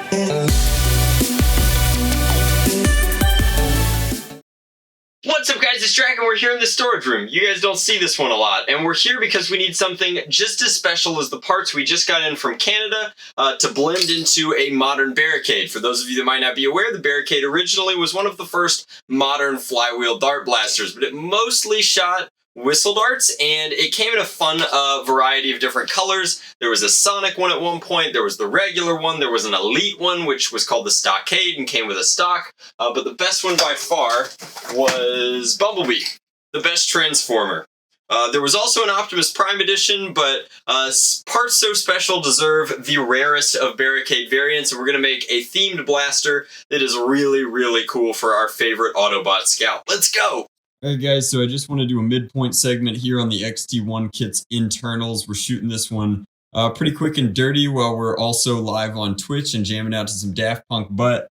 What's up, guys? It's Drac, and we're here in the storage room. You guys don't see this one a lot, and we're here because we need something just as special as the parts we just got in from Canada to blend into a modern Barricade. For those of you that might not be aware, the Barricade originally was one of the first modern flywheel dart blasters, but it mostly shot whistle darts, and it came in a fun variety of different colors. There was a Sonic one at one point, there was the regular one, there was an Elite one, which was called the Stockade and came with a stock, but the best one by far was Bumblebee, the best Transformer. There was also an Optimus Prime edition, but parts so special deserve the rarest of Barricade variants, and we're going to make a themed blaster that is really, really cool for our favorite Autobot Scout. Let's go! Alright guys, so I just want to do a midpoint segment here on the XT1 kit's internals. We're shooting this one pretty quick and dirty while we're also live on Twitch and jamming out to some Daft Punk, but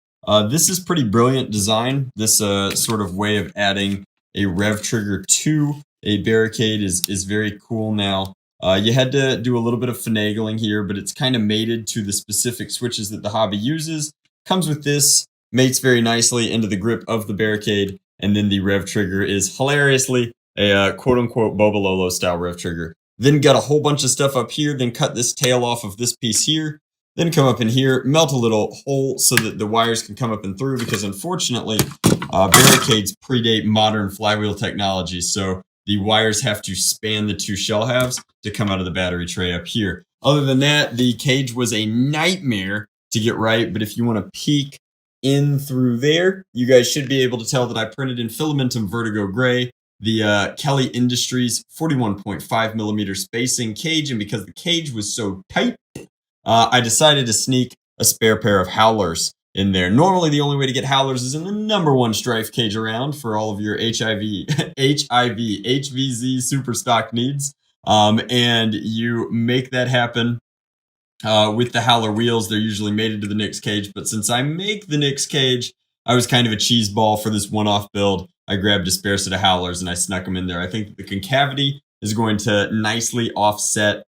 this is pretty brilliant design. This sort of way of adding a rev trigger to a Barricade is very cool now. You had to do a little bit of finagling here, but it's kind of mated to the specific switches that the hobby uses. Comes with this, mates very nicely into the grip of the Barricade. And then the rev trigger is hilariously a quote-unquote Bobololo style rev trigger. Then got a whole bunch of stuff up here, then cut this tail off of this piece here, then come up in here, melt a little hole so that the wires can come up and through, because unfortunately, Barricades predate modern flywheel technology, so the wires have to span the two shell halves to come out of the battery tray up here. Other than that, the cage was a nightmare to get right, but if you want to peek in through there, you guys should be able to tell that I printed in Filamentum Vertigo Gray, the Kelly Industries 41.5mm spacing cage, and because the cage was so tight, I decided to sneak a spare pair of howlers in there. Normally, the only way to get howlers is in the #1 strife cage around for all of your HVZ super stock needs, and you make that happen. With the howler wheels, they're usually mated to the Nyx cage, but since I make the Nyx cage, I was kind of a cheese ball for this one-off build. I grabbed a spare set of howlers and I snuck them in there. I think that the concavity is going to nicely offset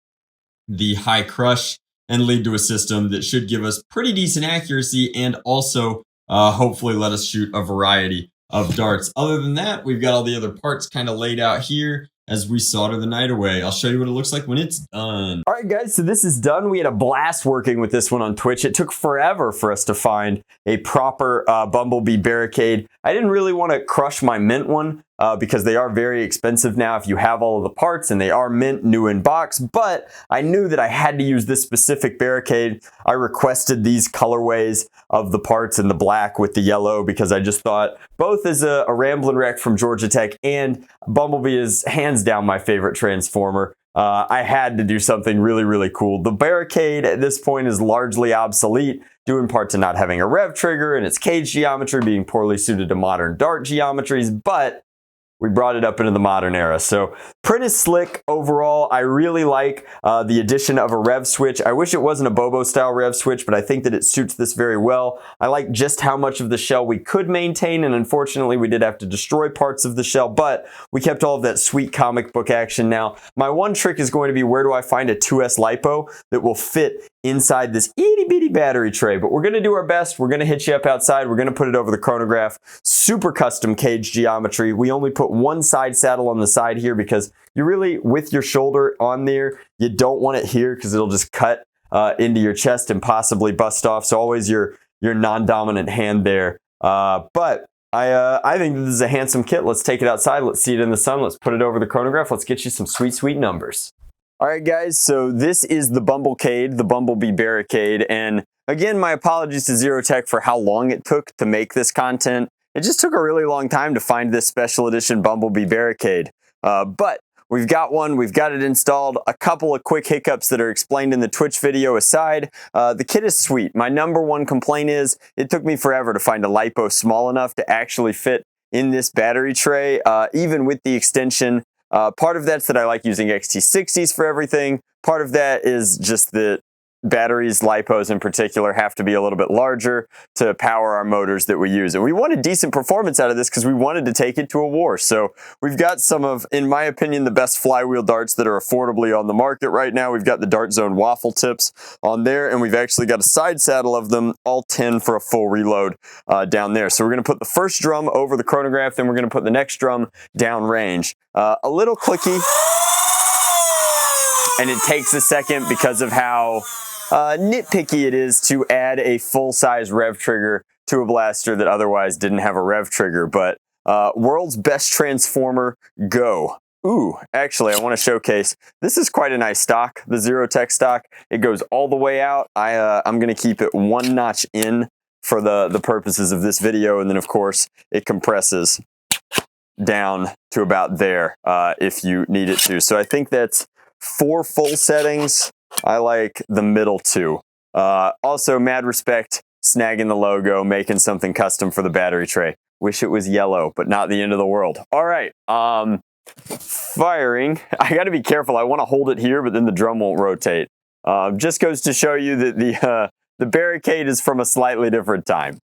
the high crush and lead to a system that should give us pretty decent accuracy and also hopefully let us shoot a variety of darts. Other than that, we've got all the other parts kind of laid out here as we solder the night away. I'll show you what it looks like when it's done. All right, guys, so this is done. We had a blast working with this one on Twitch. It took forever for us to find a proper Bumblebee Barricade. I didn't really want to crush my mint one because they are very expensive now if you have all of the parts, and they are mint new in box, but I knew that I had to use this specific Barricade. I requested these colorways of the parts in the black with the yellow because I just thought both as a Ramblin' Wreck from Georgia Tech and Bumblebee is hands down my favorite Transformer. I had to do something really, really cool. The Barricade at this point is largely obsolete, due in part to not having a rev trigger and its cage geometry being poorly suited to modern dart geometries, but we brought it up into the modern era. So print is slick overall. I really like the addition of a rev switch. I wish it wasn't a Bobo style rev switch, but I think that it suits this very well. I like just how much of the shell we could maintain, and unfortunately we did have to destroy parts of the shell, but we kept all of that sweet comic book action. Now, my one trick is going to be, where do I find a 2S lipo that will fit inside this itty bitty battery tray? But we're going to do our best. We're going to hit you up outside. We're going to put it over the chronograph. Super custom cage geometry. We only put one side saddle on the side here because you really, with your shoulder on there, you don't want it here because it'll just cut into your chest and possibly bust off. So always your non-dominant hand there. But I think this is a handsome kit. Let's take it outside. Let's see it in the sun. Let's put it over the chronograph. Let's get you some sweet, sweet numbers. All right, guys, so this is the Bumblecade, the Bumblebee Barricade, and again, my apologies to Xerotec for how long it took to make this content. It just took a really long time to find this special edition Bumblebee Barricade, but we've got one, we've got it installed. A couple of quick hiccups that are explained in the Twitch video aside, the kit is sweet. My #1 complaint is it took me forever to find a lipo small enough to actually fit in this battery tray, even with the extension. Part of that's that I like using XT60s for everything. Part of that is just that batteries, Lipos in particular, have to be a little bit larger to power our motors that we use. And we wanted decent performance out of this because we wanted to take it to a war. So we've got some of, in my opinion, the best flywheel darts that are affordably on the market right now. We've got the Dart Zone waffle tips on there, and we've actually got a side saddle of them, all 10 for a full reload down there. So we're going to put the first drum over the chronograph, then we're going to put the next drum down range. A little clicky, and it takes a second because of how nitpicky it is to add a full-size rev trigger to a blaster that otherwise didn't have a rev trigger. But world's best transformer, go. Ooh, actually, I want to showcase, this is quite a nice stock, the Xerotec stock. It goes all the way out. I'm going to keep it one notch in for the purposes of this video, and then of course it compresses down to about there if you need it to. So I think that's 4 full settings. I like the middle 2. Also, mad respect, snagging the logo, making something custom for the battery tray. Wish it was yellow, but not the end of the world. All right, firing. I got to be careful. I want to hold it here, but then the drum won't rotate. Just goes to show you that the Barricade is from a slightly different time.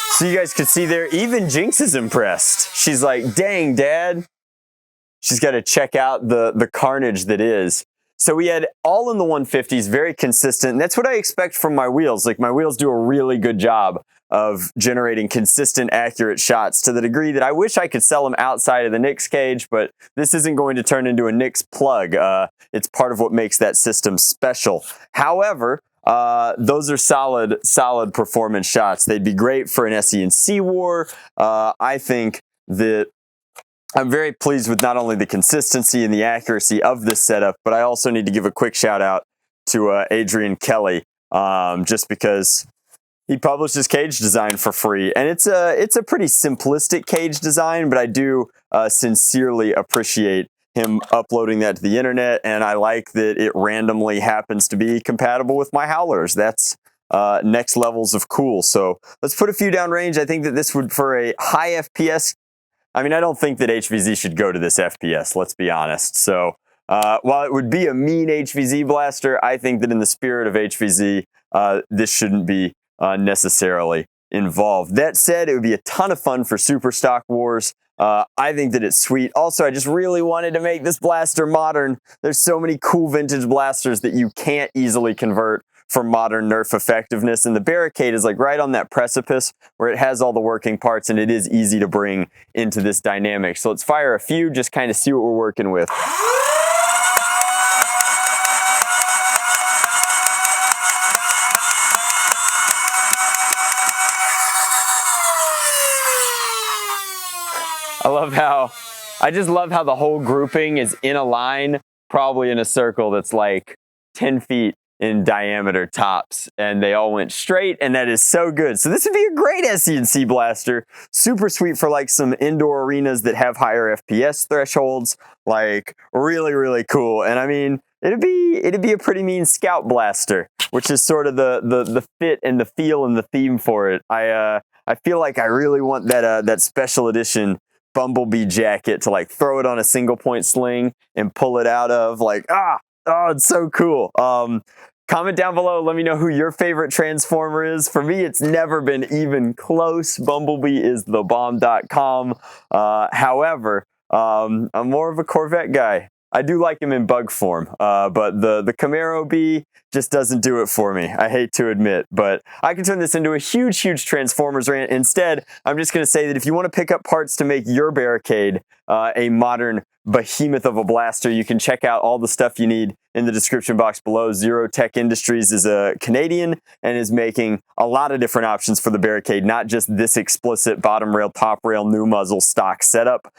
So you guys could see there, even Jinx is impressed. She's like, dang, Dad. She's got to check out the carnage that is. So we had all in the 150s, very consistent. And that's what I expect from my wheels. Like, my wheels do a really good job of generating consistent, accurate shots to the degree that I wish I could sell them outside of the Nix cage, but this isn't going to turn into a Nix plug. It's part of what makes that system special. However, those are solid performance shots. They'd be great for an SE&C war. I think that I'm very pleased with not only the consistency and the accuracy of this setup, but I also need to give a quick shout out to Adrian Kelly, just because he published his cage design for free. And it's a pretty simplistic cage design, but I do sincerely appreciate him uploading that to the internet, and I like that it randomly happens to be compatible with my howlers. That's next levels of cool. So let's put a few down range. I think that this would, for a high FPS, I mean, I don't think that HVZ should go to this FPS, let's be honest. So while it would be a mean HVZ blaster, I think that in the spirit of HVZ, this shouldn't be necessarily involved. That said, it would be a ton of fun for super stock wars. I think that it's sweet. Also, I just really wanted to make this blaster modern. There's so many cool vintage blasters that you can't easily convert for modern Nerf effectiveness, and the Barricade is like right on that precipice where it has all the working parts and it is easy to bring into this dynamic. So let's fire a few, just kind of see what we're working with. I just love how the whole grouping is in a line, probably in a circle that's like 10 feet in diameter tops, and they all went straight, and that is so good. So this would be a great SE&C blaster. Super sweet for like some indoor arenas that have higher FPS thresholds. Like, really, really cool. And I mean, it'd be a pretty mean scout blaster, which is sort of the fit and the feel and the theme for it. I feel like I really want that special edition Bumblebee jacket to like throw it on a single point sling and pull it out of, like, oh, it's so cool. Comment down below, let me know who your favorite Transformer is. For me, it's never been even close. Bumblebee is the bomb.com. However, I'm more of a Corvette guy. I do like him in bug form, but the Camaro Bee just doesn't do it for me. I hate to admit, but I can turn this into a huge, huge Transformers rant. Instead, I'm just going to say that if you want to pick up parts to make your Barricade a modern behemoth of a blaster, you can check out all the stuff you need in the description box below. Xerotec Industries is a Canadian and is making a lot of different options for the Barricade, not just this explicit bottom rail, top rail, new muzzle stock setup.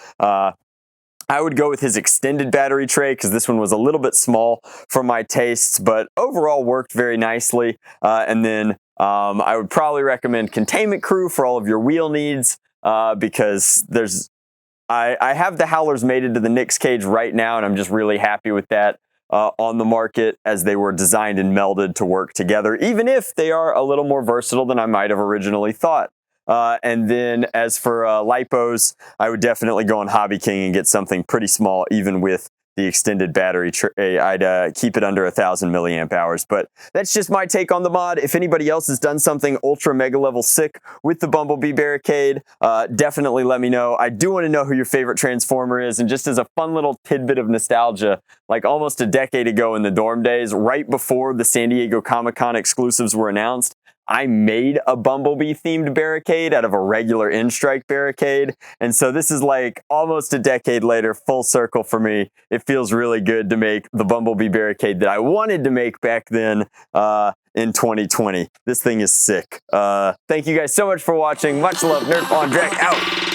I would go with his extended battery tray because this one was a little bit small for my tastes, but overall worked very nicely. And then I would probably recommend Containment Crew for all of your wheel needs because I have the howlers mated to the Nix cage right now, and I'm just really happy with that on the market, as they were designed and melded to work together, even if they are a little more versatile than I might have originally thought. And then as for Lipos, I would definitely go on Hobby King and get something pretty small, even with the extended battery tray. I'd keep it under 1,000 milliamp hours. But that's just my take on the mod. If anybody else has done something ultra mega level sick with the Bumblebee Barricade, definitely let me know. I do want to know who your favorite Transformer is. And just as a fun little tidbit of nostalgia, like almost a decade ago in the dorm days, right before the San Diego Comic-Con exclusives were announced, I made a Bumblebee themed barricade out of a regular N-Strike barricade. And so this is like almost a decade later, full circle for me. It feels really good to make the Bumblebee barricade that I wanted to make back then in 2020. This thing is sick. Thank you guys so much for watching. Much love. Nerf on Drac out.